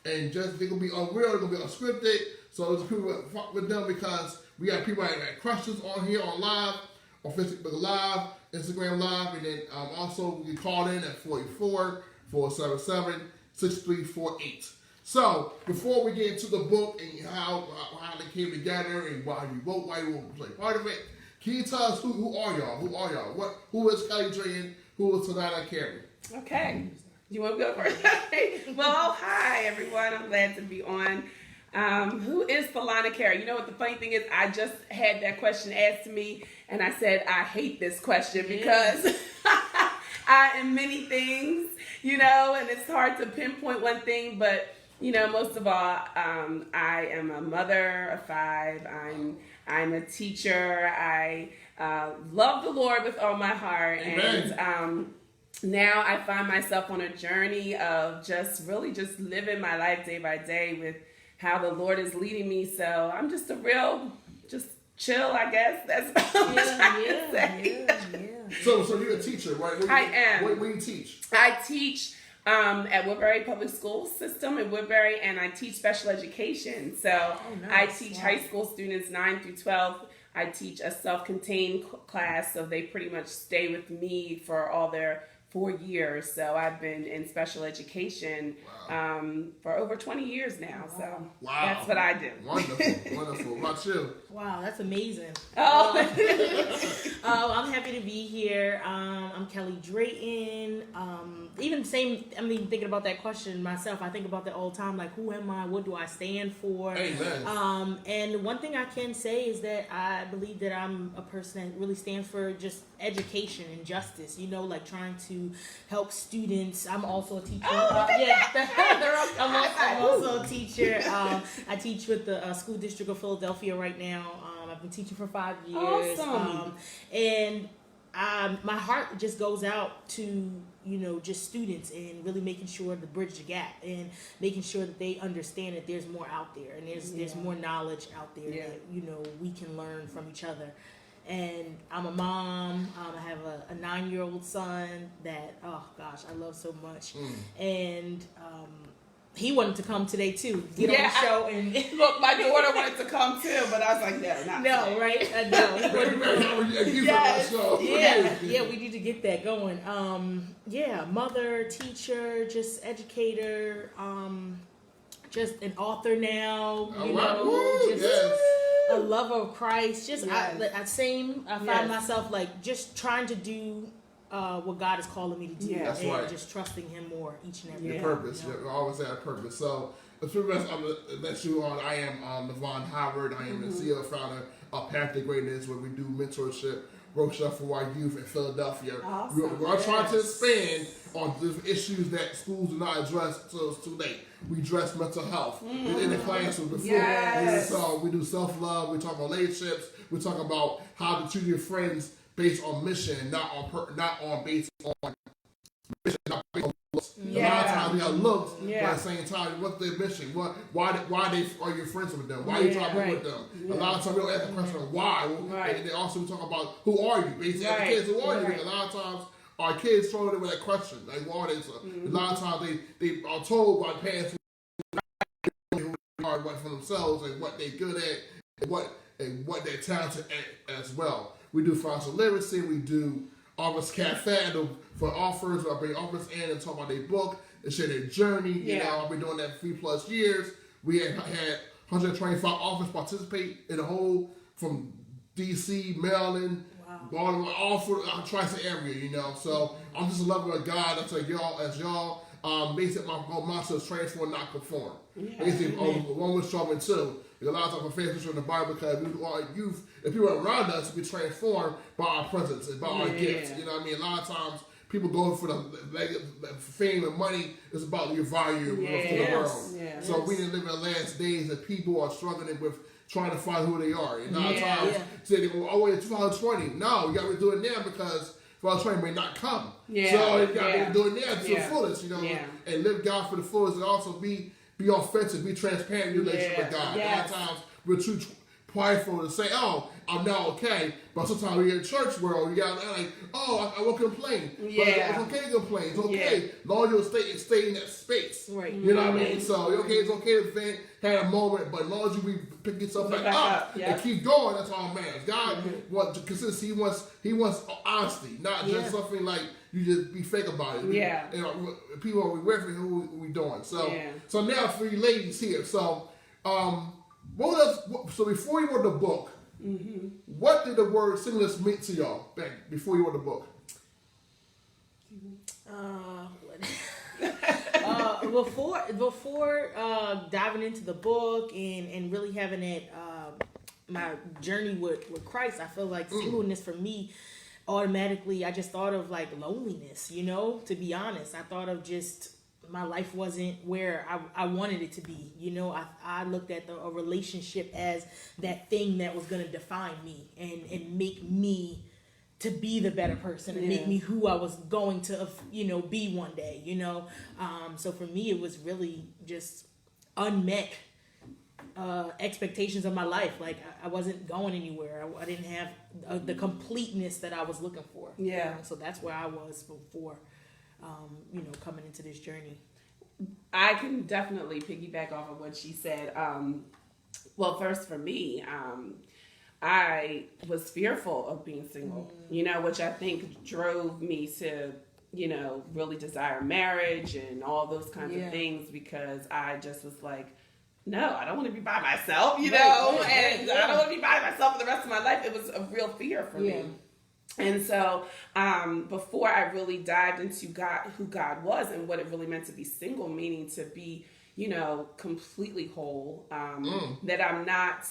and just they're gonna be unreal. They're gonna be unscripted. So there's people that fuck with them because we have people that have questions on here on live, on Facebook Live, Instagram Live, and then also you can call in at 484-477-6348. So before we get into the book and how they came together and why you wrote, why you want to play part of it, can you tell us who are y'all? Who are y'all? Who is Kelli Drayton? Who is Thilana Cary? Okay. You want to go first? Well, hi everyone. I'm glad to be on. Who is Thilana Cary? You know what the funny thing is? I just had that question asked to me, and I said I hate this question because I am many things, and it's hard to pinpoint one thing. But most of all, I am a mother of 5. I'm a teacher. I love the Lord with all my heart. Amen. And now I find myself on a journey of just living my life day by day with how the Lord is leading me. So I'm just just chill, I guess. That's all I can say. So you're a teacher, right? I am. What do you teach? I teach at Woodbury Public School System in Woodbury, and I teach special education. So nice. I teach high school students 9 through 12. I teach a self-contained class, so they pretty much stay with me for all their 4 years. So I've been in special education for over 20 years now. So that's what I do. Wonderful. What about you? Wow, that's amazing. Oh, I'm happy to be here. I'm Kelli Drayton. Even thinking about that question myself, I think about that all the time. Like, who am I? What do I stand for? Amen. And one thing I can say is that I believe that I'm a person that really stands for just education and justice. Like trying to help students. I'm also a teacher. I'm also a teacher. I teach with the School District of Philadelphia right now. I've been teaching for 5 years. Awesome. And my heart just goes out to just students and really making sure to bridge the gap and making sure that they understand that there's more out there and there's more knowledge out there that we can learn from each other. And I'm a mom. I have a 9-year-old son that, oh gosh, I love so much. And he wanted to come today too. Get on the show and look, my daughter wanted to come too, but I was like, no, right? No. We need to get that going. Mother, teacher, just educator, just an author now. A lover of Christ. I find myself like just trying to do what God is calling me to do, and just trusting Him more each and every day. Your purpose. You always have a purpose. So, the few minutes I'm going to let you on. I am Navon Howard. I am the CEO and founder of Path to Greatness, where we do mentorship, workshop for our youth in Philadelphia. Awesome. We're trying to expand on the issues that schools do not address until it's too late. We address mental health in the classroom before. Yes. So we do self-love. We talk about relationships. We talk about how to treat your friends based on mission, not based on mission, not based on looks. A lot of times we have looks, but at the same time, what's their mission? Why are you friends with them? Why are you trying to be with them? A lot of times we don't ask the question of why. And then also we talk about who are you? Basically, as kids, who are you? A lot of times our kids throw it with that question, like who are they? So a lot of times they are told by parents who are what for themselves and what they're good at and what they're talented at as well. We do financial literacy. We do Office Cafe for offers. I bring offers in and talk about their book and share their journey. I've been doing that for 3+ years. We had 125 authors participate in the whole from D.C., Maryland, Baltimore, all for the Tri-State area. So I'm just a lover of God. That's like y'all. Basically, my motto is transform, not conform. Basically, one was strong and two. A lot of times, my favorite in the Bible because we are youth and people around us be transformed by our presence and by our gifts. You know what I mean? A lot of times, people go for the fame and money. It's about your value to the world. So we didn't live in the last days that people are struggling with trying to find who they are. And a lot of times, say they go, wait, 2020. No, you got to do it now because 2020 may not come. So you got to do it now to the fullest, and live God for the fullest and also be authentic, be transparent in your relationship with God. A lot of times we're too prideful to say, "Oh, I'm not okay." But sometimes we in church world, you got like, "Oh, I won't complain." Yeah. But it's okay to complain. It's okay. Long as you stay in that space. Right. You know what I mean? So it's okay to think, have a moment, but as long as you pick yourself back up and keep going, that's all matters. God wants consistency. He wants honesty, not just something like you just be fake about it. You know, people are with who we doing. So now for you ladies here. So so before you wrote the book, what did the word singleness mean to y'all back before you wrote the book? Before diving into the book and really having it my journey with Christ, I feel like singleness for me automatically I just thought of like loneliness, you know, to be honest. I thought of just my life wasn't where I wanted it to be. You know, I looked at a relationship as that thing that was going to define me and make me to be the better person and make me who I was going to, you know, be one day, you know. So for me, it was really just unmet expectations of my life. Like I wasn't going anywhere. I didn't have the completeness that I was looking for. Yeah. You know? So that's where I was before, you know, coming into this journey. I can definitely piggyback off of what she said. Well, first for me, I was fearful of being single, you know, which I think drove me to, you know, really desire marriage and all those kinds of things, because I just was like, no, I don't want to be by myself, you know, and I don't want to be by myself for the rest of my life. It was a real fear for me. And so before I really dived into who God was and what it really meant to be single, meaning to be, you know, completely whole, that I'm not,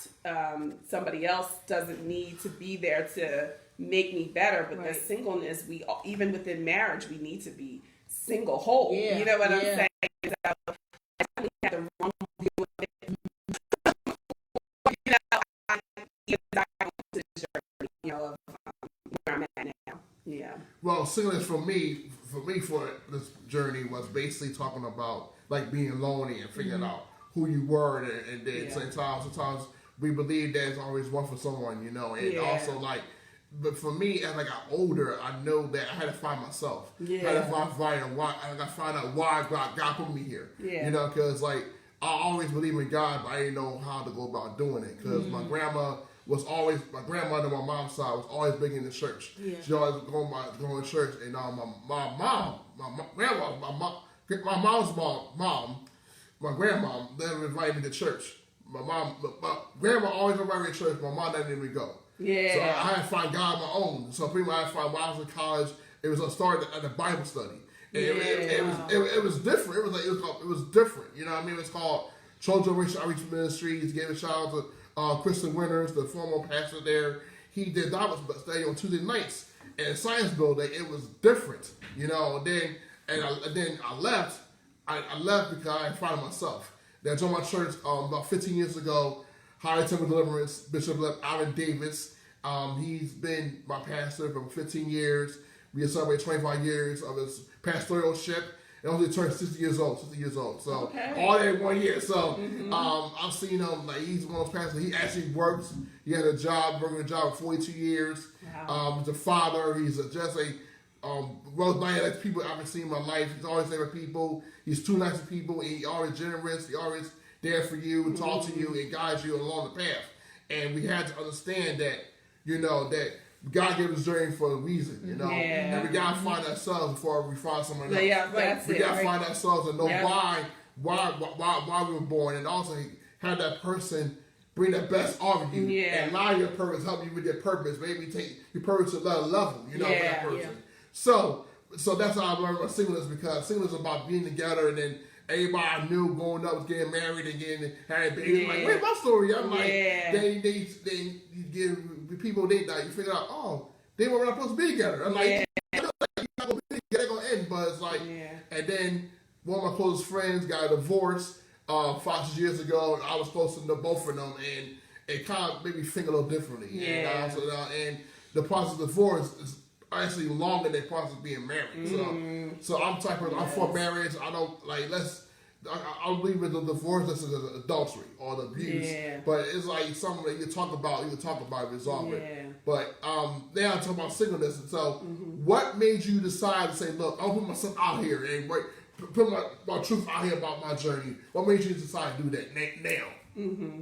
somebody else doesn't need to be there to make me better, but the singleness, even within marriage, we need to be single whole. You know what I'm saying? So I definitely had the wrong view of it. You know, I went to the journey, you know, of where I'm at now. Yeah. Well, singleness for me for this journey was basically talking about like being lonely and figuring out who you were, and then sometimes we believe there's always one for someone, you know, and also like, but for me as I got older, I know that I had to find myself. I had to find out why God put me here. You know, because like I always believe in God, but I didn't know how to go about doing it, because my grandmother on my mom's side was always big in the church. She always going to church, and my grandma never invited me to church. My grandma always invited me to church. My mom didn't even go. So I had to find God on my own. So pretty much I had to find, when I was in college, it was started at a Bible study. And it was different. It was different. You know what I mean? It was called Children Outreach Ministries. Gave a shout out to Kristen Winters, the former pastor there. He did Bible study on Tuesday nights at Science Building. It was different, you know. Then I left. I left because I had found myself. Then I joined my church about 15 years ago. Higher Temple Deliverance, Bishop Allen Davis. He's been my pastor for 15 years. We have celebrated 25 years of his pastoralship. And only turned 60 years old. So all that in 1 year. So I've seen him, like he's one of those pastors. He actually works. He had a job, working a job for 42 years. Wow. He's a father. He's just a one of the nicest people I've ever seen in my life. He's always there for people. He's too nice to people. He's always generous. He's always there for you and talk to you and guides you along the path. And we had to understand that, you know, that God gave us journey for a reason, you know. And we gotta find ourselves before we find someone else. We gotta find ourselves and know why we were born, and also have that person bring the best out of you and allow your purpose, help you with your purpose, maybe take your purpose to another level, you know, with that person. So that's how I learned about singleness, because singleness is about being together, and then everybody I knew growing up was getting married and having babies. Like, where's my story? I'm like, they give people they die. You figure out, oh, they were not supposed to be together. I'm like, you're not gonna be together, they're gonna end. But it's like, and then one of my closest friends got a divorce 5 years ago, and I was close to both of them, and it kind of made me think a little differently. And the process of divorce is actually longer than the process of being married. So I'm type of I'm for marriage. I don't like let's I believe in the divorce as an adultery or the abuse. Yeah. But it's like something that you can talk about, resolve it. Yeah. But now I'm talking about singleness. And so, what made you decide to say, look, I'll put myself out here and put my truth out here about my journey? What made you decide to do that now? Mm-hmm.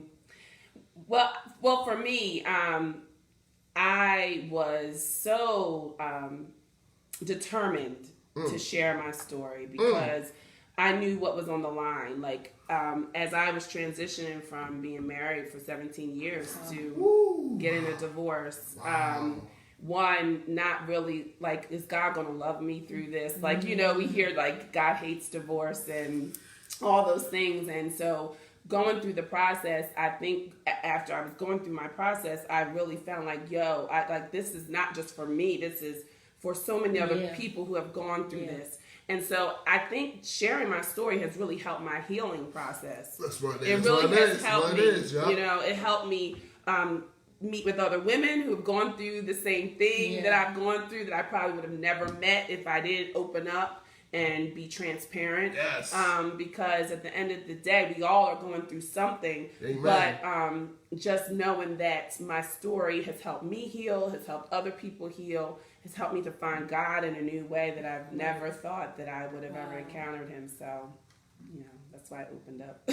Well, for me, I was so determined to share my story because I knew what was on the line. Like, as I was transitioning from being married for 17 years to getting a divorce, one, not really, like, is God going to love me through this? Like, you know, we hear, like, God hates divorce and all those things. And so going through the process, I think after I was going through my process, I really found like, this is not just for me. This is for so many other people who have gone through this. And so I think sharing my story has really helped my healing process. That's what it is. It really has helped me. You know, it helped me meet with other women who have gone through the same thing that I've gone through that I probably would have never met if I didn't open up and be transparent. Yes. Because at the end of the day, we all are going through something. Amen. But just knowing that my story has helped me heal, has helped other people heal, has helped me to find God in a new way that I've never thought that I would have ever encountered him. So, you know, that's why I opened up.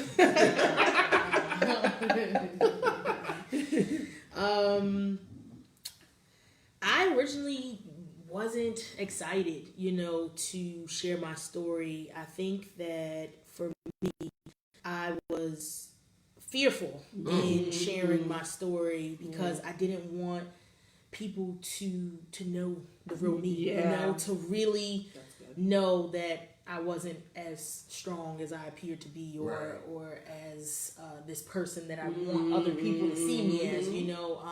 I originally wasn't excited, you know, to share my story. I think that for me, I was fearful in sharing my story because I didn't want people to know the real me, you know, to really know that I wasn't as strong as I appeared to be, or as this person that I want other people to see me as, you know.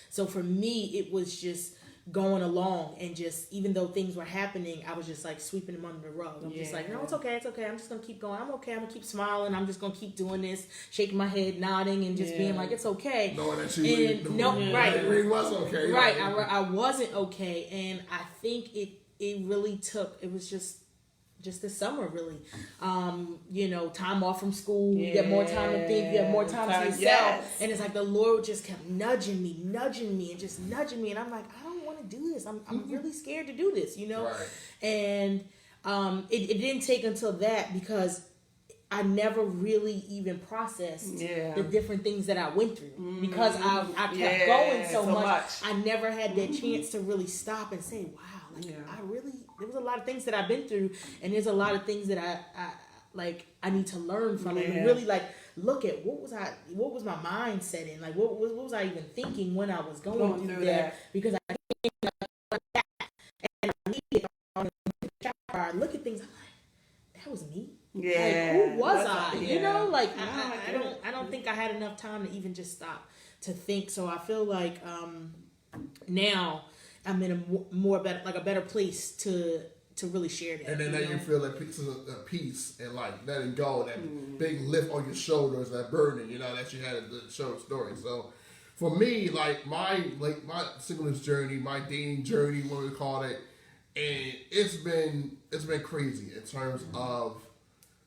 So for me, it was just going along, and just, even though things were happening, I was just like sweeping them under the rug. I'm just like, no, it's okay. I'm just gonna keep going. I'm okay. I'm gonna keep smiling. I'm just gonna keep doing this, shaking my head, nodding, and just being like, it's okay. Knowing that it was okay. Right. I wasn't okay, and I think it really took. It was just this summer, really. You know, time off from school. You get more time to think. You have more time to yourself. And it's like the Lord just kept nudging me, and just nudging me. And I'm like, I don't want to do this. I'm really scared to do this, you know? Right. And it didn't take until that, because I never really even processed the different things that I went through. Because I kept going so much. I never had that chance to really stop and say, wow, there was a lot of things that I've been through, and there's a lot of things that I need to learn from it, and really like look at what was my mindset in, like what was I even thinking when I was going through that, because I didn't like that, and I needed I look at things, I'm like, that was me. Like, who was I? You know, like I don't think I had enough time to even just stop to think. So I feel like now I'm in a better place to really share that. And then now you feel that peace and like letting go, that big lift on your shoulders, that burden, you know, that you had to show the story. So for me, like my singleness journey, my dating journey, what we call it, and it's been crazy in terms of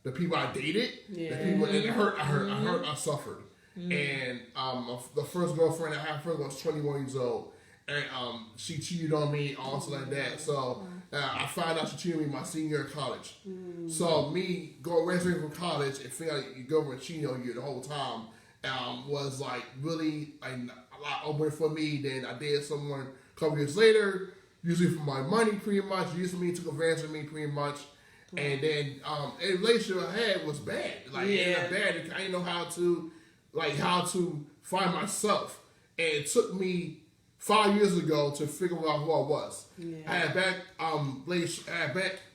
the people I dated, the people, and I suffered. And the first girlfriend I had was 21 years old. And she cheated on me, also like that. So I found out she cheated on me my senior year of college. So me graduating from college and figuring out your girlfriend cheating on you the whole time was like really a lot open for me. Then I dated someone a couple years later, usually for my money, pretty much. Used to me, took advantage of me, pretty much. And then a relationship I had was bad. Like it was bad. I didn't know how to find myself, and it took me 5 years ago to figure out who I was. I had back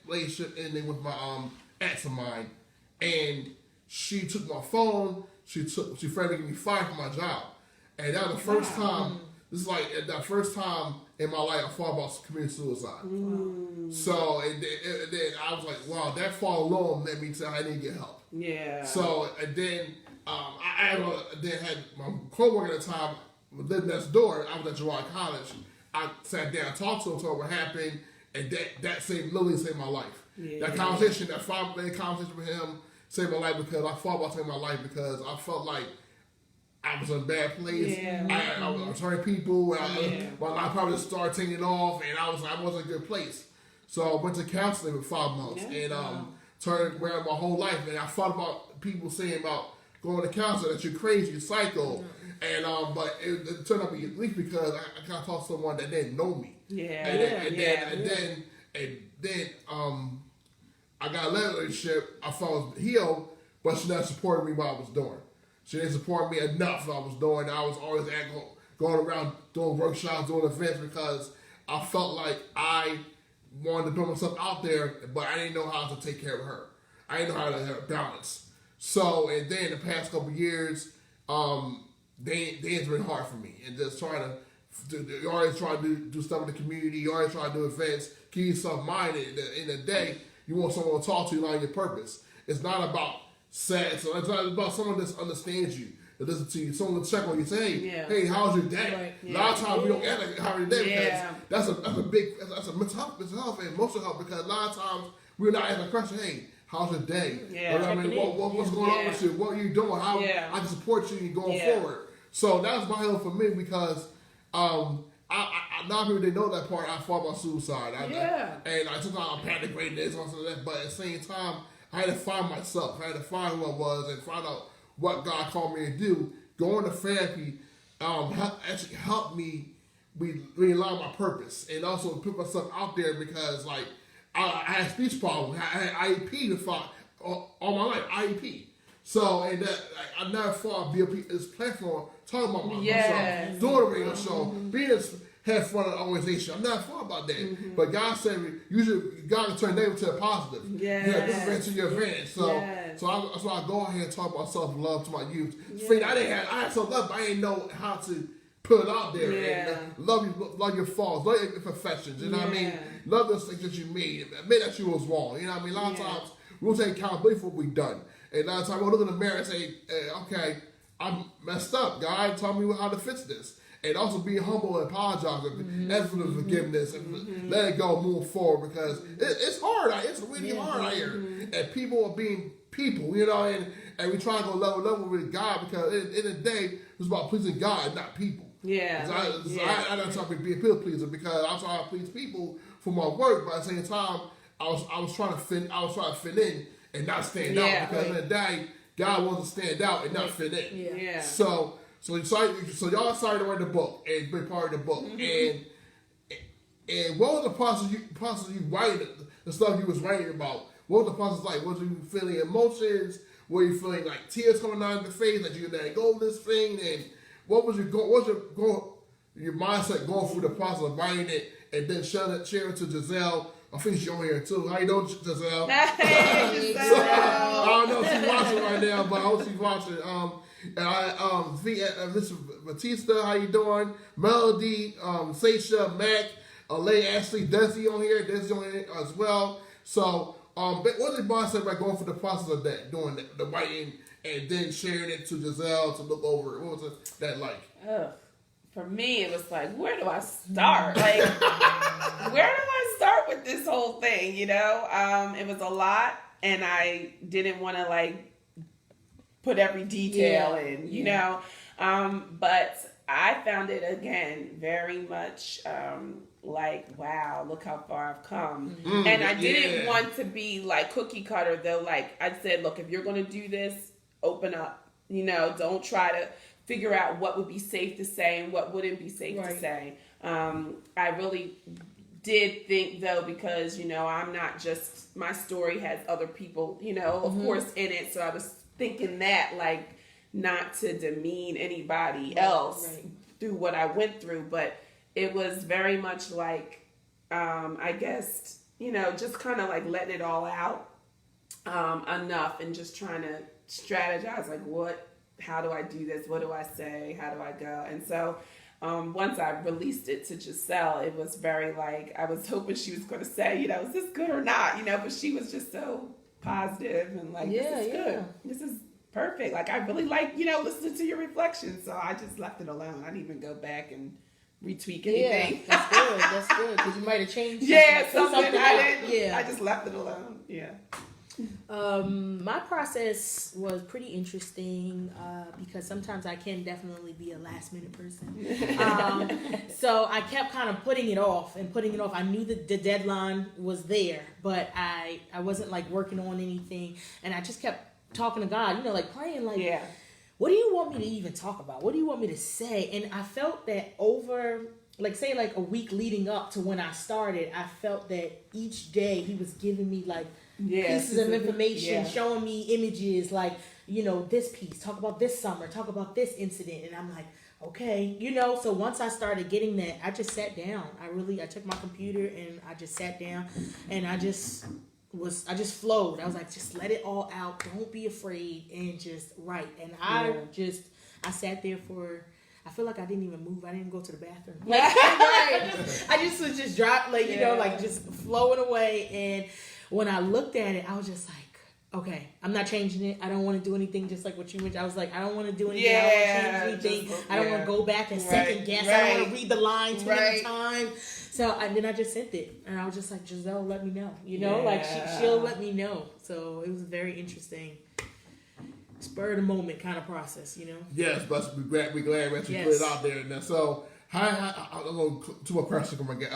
relationship ending with my ex of mine, and she took my phone. She threatened to get me fired from my job, and that was the first time. This is like the first time in my life I thought about committing suicide. So and then I was like, wow, that fall alone let me tell I didn't get help. So and then I then had my coworker at the time lived next door. I was at Gerard College. I sat down and talked to him, told him what happened, and that literally saved my life. That conversation, that 5-minute conversation with him save my life because I thought about saving my life because I felt like I was in a bad place. Yeah. I was hurting people. My life probably started taking off, and I wasn't in a good place. So I went to counseling for 5 months and turned around my whole life. And I thought about people saying about going to counseling that you're crazy, you're psycho. And but it turned out to be at least because I kind of talked to someone that didn't know me. And then I got a relationship. I thought I was healed, but she not supporting me what I was doing. She didn't support me enough what I was doing. I was always going around doing workshops, doing events because I felt like I wanted to put myself out there, but I didn't know how to take care of her. I didn't know how to have a balance. So, and then the past couple of years, it's been hard for me. And just you always try to do stuff in the community. You always try to do events. Keep yourself minded. In the day, you want someone to talk to you, like your purpose. It's not about sex. So it's not about someone that understands you, that listens to you. Someone to check on you, say, hey, how's your day? Right. A lot of times we don't get like, how's your day because that's a mental health and emotional health because a lot of times we're not asking a question, hey, how's your day? What's going on with you? What are you doing? How I can support you going forward. So that was my help for me because a lot of people didn't know that part. I thought about suicide. And I took out a panic rate this and that, but at the same time, I had to find myself. I had to find who I was and find out what God called me to do. Going to therapy actually helped me realign my purpose and also put myself out there because like I had speech problems. I had IEP to fight all my life. IEP. So and that I never thought I'd be on this platform talking about myself, doing a radio show, being head front of the organization. I never thought about that. But God said usually God can turn negative to a positive. Different to your advantage. So that's why I go out here and talk about self-love to my youth. I had self-love, but I didn't know how to put it out there. And love your faults, love your imperfections. You know what I mean? Love those things that you made. Admit that you was wrong. You know what I mean? A lot of times we don't take accountability for what we've done. And a lot of times we'll look in the mirror and say, okay, I messed up. God told me how to fix this. And also be humble and apologize and ask for the forgiveness and let it go, move forward because it's hard. It's really hard out here. And people are being people, you know, and we try to go level with God because in the day, it's about pleasing God, not people. I don't try to be a people pleaser because I'm trying to please people for my work, but at the same time, I was trying to fit in and not stand out because in the day, God wants to stand out and not fit in. So y'all started to write the book and be part of the book. And what was the process of you writing the stuff you was writing about? What was the process like? Was you feeling emotions? Were you feeling like tears coming down your face that you let go of this thing? And what was your mindset going through the process of writing it and then sharing it to Giselle? I think she's on here too. How you doing, Giselle? Hey, Giselle. I don't know if she's watching right now, but I hope she's watching. Mr. Batista, how you doing? Melody, Seisha, Mac, Lay Ashley, Desi on here as well. So, what did the boss say about going through the process of that, doing the writing and then sharing it to Giselle to look over it? What was that like? For me, it was like, where do I start? Like, where do I start with this whole thing? You know, it was a lot, and I didn't want to like put every detail in, you know. But I found it again very much like, wow, look how far I've come. And I didn't want to be like cookie cutter though. Like I said, look, if you're going to do this, open up. You know, don't try to figure out what would be safe to say and what wouldn't be safe to say. I really did think though, because, you know, I'm not just, my story has other people, you know, of course in it. So I was thinking that like not to demean anybody else through what I went through, but it was very much like, I guess, you know, just kind of like letting it all out enough and just trying to strategize like how do I do this? What do I say? How do I go? And so once I released it to Giselle, it was very like, I was hoping she was going to say, you know, is this good or not? You know, but she was just so positive and like, this is good. This is perfect. Like, I really like, you know, listening to your reflections. So I just left it alone. I didn't even go back and retweak anything. Yeah, that's good. That's good. Because you might have changed something I didn't. I just left it alone. Yeah. My process was pretty interesting because sometimes I can definitely be a last minute person. So I kept kind of putting it off. I knew that the deadline was there, but I wasn't like working on anything, and I just kept talking to God, you know, like praying, like, Yeah. what do you want me to even talk about? What do you want me to say? And I felt that over, like, say, like a week leading up to when I started, I felt that each day he was giving me like pieces of information, showing me images, like, you know, this piece, talk about this summer, talk about this incident. And I'm like, okay, you know. So once I started getting that, I just sat down. I took my computer and I just sat down, and I just flowed. I was like, just let it all out. Don't be afraid, and just write. And I sat there for, I feel like I didn't even move. I didn't go to the bathroom. Like, I just was just dropped, like, you know, like just flowing away. And when I looked at it, I was just like, okay, I'm not changing it. I don't want to do anything, just like what you mentioned. I was like, I don't want to do anything. I don't want to change anything. I don't want to go back and second guess. I don't want to read the line too many times. So then I just sent it, and I was just like, Giselle, let me know. You know, like she'll let me know. So it was a very interesting, spur of the moment kind of process, you know. Yes, but we're glad that you put it out there. And so, I'm going to a question. I'm going to get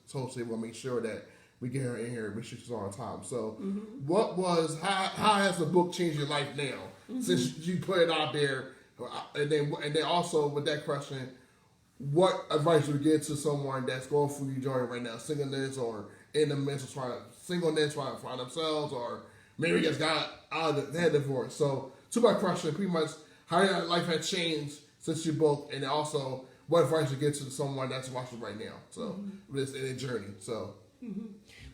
so we're going to make sure that we get her in here, make sure she's on time. So, how has the book changed your life now since you put it out there? And then also with that question, what advice would you give to someone that's going through your journey right now, singleness or in the midst of singleness, trying to find themselves, or maybe just got out of their divorce? So, to my question, pretty much how your life has changed since you both, and also what advice you give to someone that's watching right now. So, this in a journey. So.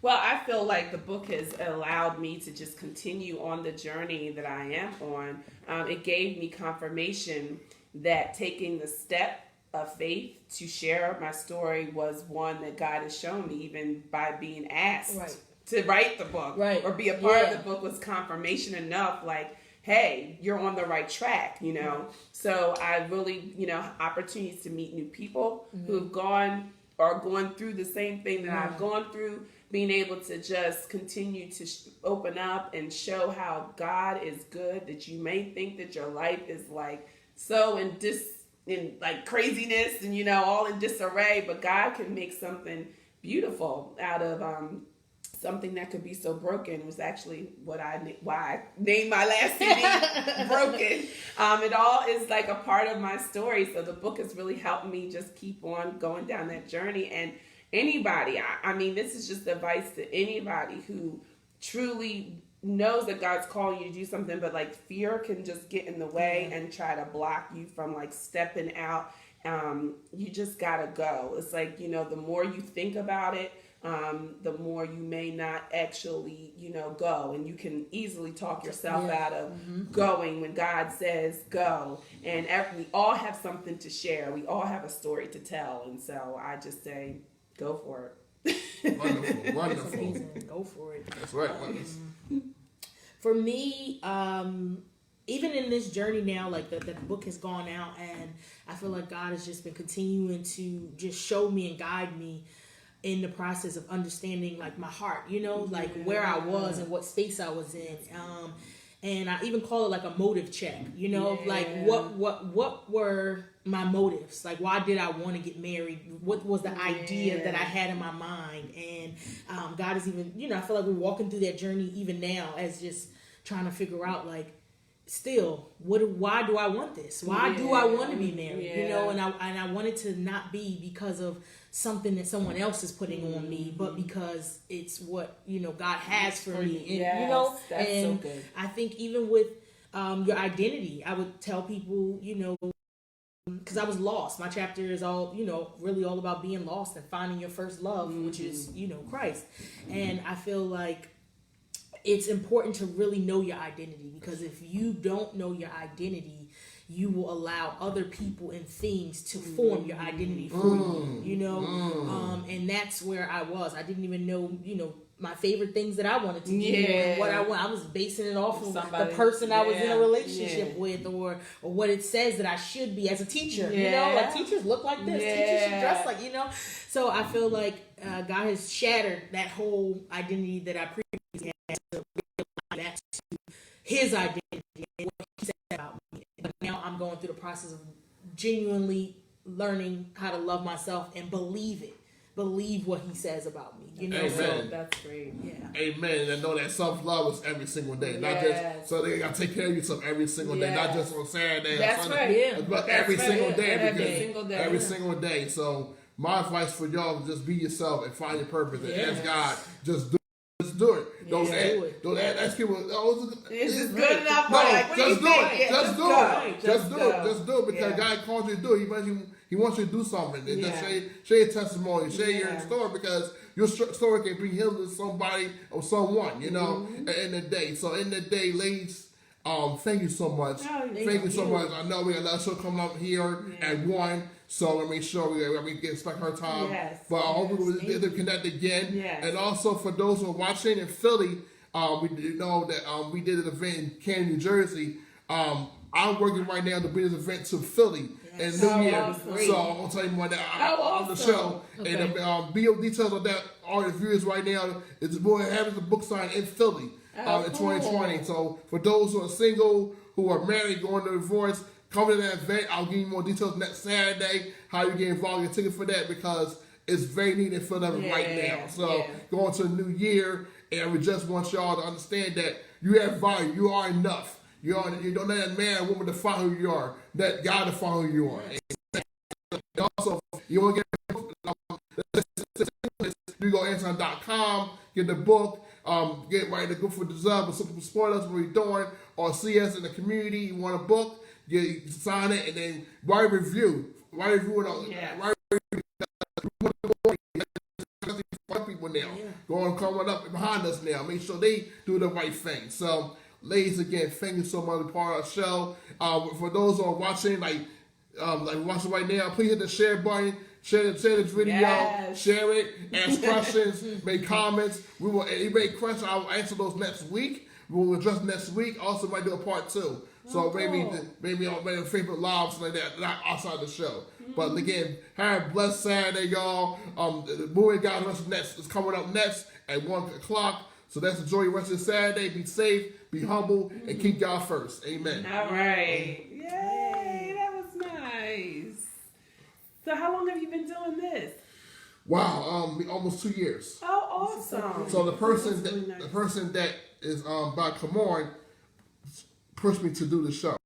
Well, I feel like the book has allowed me to just continue on the journey that I am on. It gave me confirmation that taking the step of faith to share my story was one that God has shown me, even by being asked to write the book or be a part of the book was confirmation enough, like, hey, you're on the right track, you know. So I really, you know, opportunities to meet new people who have gone through the same thing that I've gone through, being able to just continue to open up and show how God is good, that you may think that your life is like so in like craziness and, you know, all in disarray, but God can make something beautiful out of something that could be so broken. It was actually why I named my last CD Broken. It all is like a part of my story. So the book has really helped me just keep on going down that journey. And anybody, I mean, this is just advice to anybody who truly knows that God's calling you to do something, but like fear can just get in the way and try to block you from like stepping out. You just gotta go. It's like, you know, the more you think about it, the more you may not actually, you know, go. And you can easily talk yourself out of going when God says go. And we all have something to share. We all have a story to tell. And so I just say, go for it. Wonderful. Go for it. That's right. For me, even in this journey now, like the book has gone out, and I feel like God has just been continuing to just show me and guide me in the process of understanding like my heart, you know, like where I was and what space I was in. And I even call it like a motive check, you know, like what were my motives? Like, why did I want to get married? What was the idea that I had in my mind? And God is even, you know, I feel like we're walking through that journey even now as just trying to figure out, like, still, why do I want this? Why do I want to be married? You know, and I want it to not be because of something that someone else is putting on me, but because it's what, you know, God has for me. And, you know, and so good. I think even with your identity, I would tell people, you know, because I was lost. My chapter is all, you know, really all about being lost and finding your first love, which is, you know, Christ. And I feel like it's important to really know your identity, because if you don't know your identity, you will allow other people and things to form your identity for you, you know? And that's where I was. I didn't even know, you know, my favorite things that I wanted to do and what I want. I was basing it off of the person I was in a relationship with, or what it says that I should be as a teacher. You know, like teachers look like this, teachers should dress like, you know. So I feel like God has shattered that whole identity that I previously had, to his identity and what he said about me. But now I'm going through the process of genuinely learning how to love myself and believe it. Believe what he says about me. You know, Amen. so That's great. yeah. Amen. And know that self-love is every single day. Not just, so they got to take care of yourself every single day. Not just on Saturday or Sunday. Right. Yeah. But every single day. Every single day. Every single day. So my advice for y'all is just be yourself and find your purpose. And ask God, just do it. Don't ask people, Is this good enough? No, Like, what just do do you it. think? Just do it. Just do it because Yeah. God called you to do it. He wants you to do something. And just share your testimony, share your story, because your story can bring healing to somebody or someone, you know, at the end of the day. So in the day, ladies, thank you so much. Thank you so much. I know we got another show coming up here at 1. So I make sure we get respect her time. But I hope we'll connect again. And also for those who are watching in Philly, we know that we did an event in Cary, New Jersey. I'm working right now to bring this event to Philly in New Year. Awesome. So I'm gonna tell you more on the show. Okay. And be details on that. All the viewers right now is having the book sign in Philly in 2020. So for those who are single, who are married, going to divorce, come to that event. I'll give you more details next Saturday, how you get involved, get a ticket for that, because it's very needed in Philadelphia right now. So going to the new year, and we just want y'all to understand that you have value. You are enough. You don't let a man or woman define who you are. Let God define who you are. And also, you want to get you go to Amazon.com, get the book, get ready to go for the job, or something support us, what we're doing, or see us in the community. You want a book, you sign it, and then write a review. Write a review. Write a review. People now going coming up behind us now. Make sure they do the right thing. So, ladies, again, thank you so much for part of our show. For those who are watching, like watching right now, please hit the share button. Share this video. Share it. Ask questions. Make comments. We will. If you make questions, I'll answer those next week. We will address next week. Also, might do a part 2. So maybe on Facebook Live, something like that, not outside the show. But again, have a blessed Saturday, y'all. The movie guys is coming up next at 1 o'clock. So let's enjoy the rest of Saturday. Be safe, be humble, and keep God first. Amen. All right. Yay, that was nice. So how long have you been doing this? Wow, almost 2 years. Oh, awesome. So the person that is by Come On pushed me to do the show.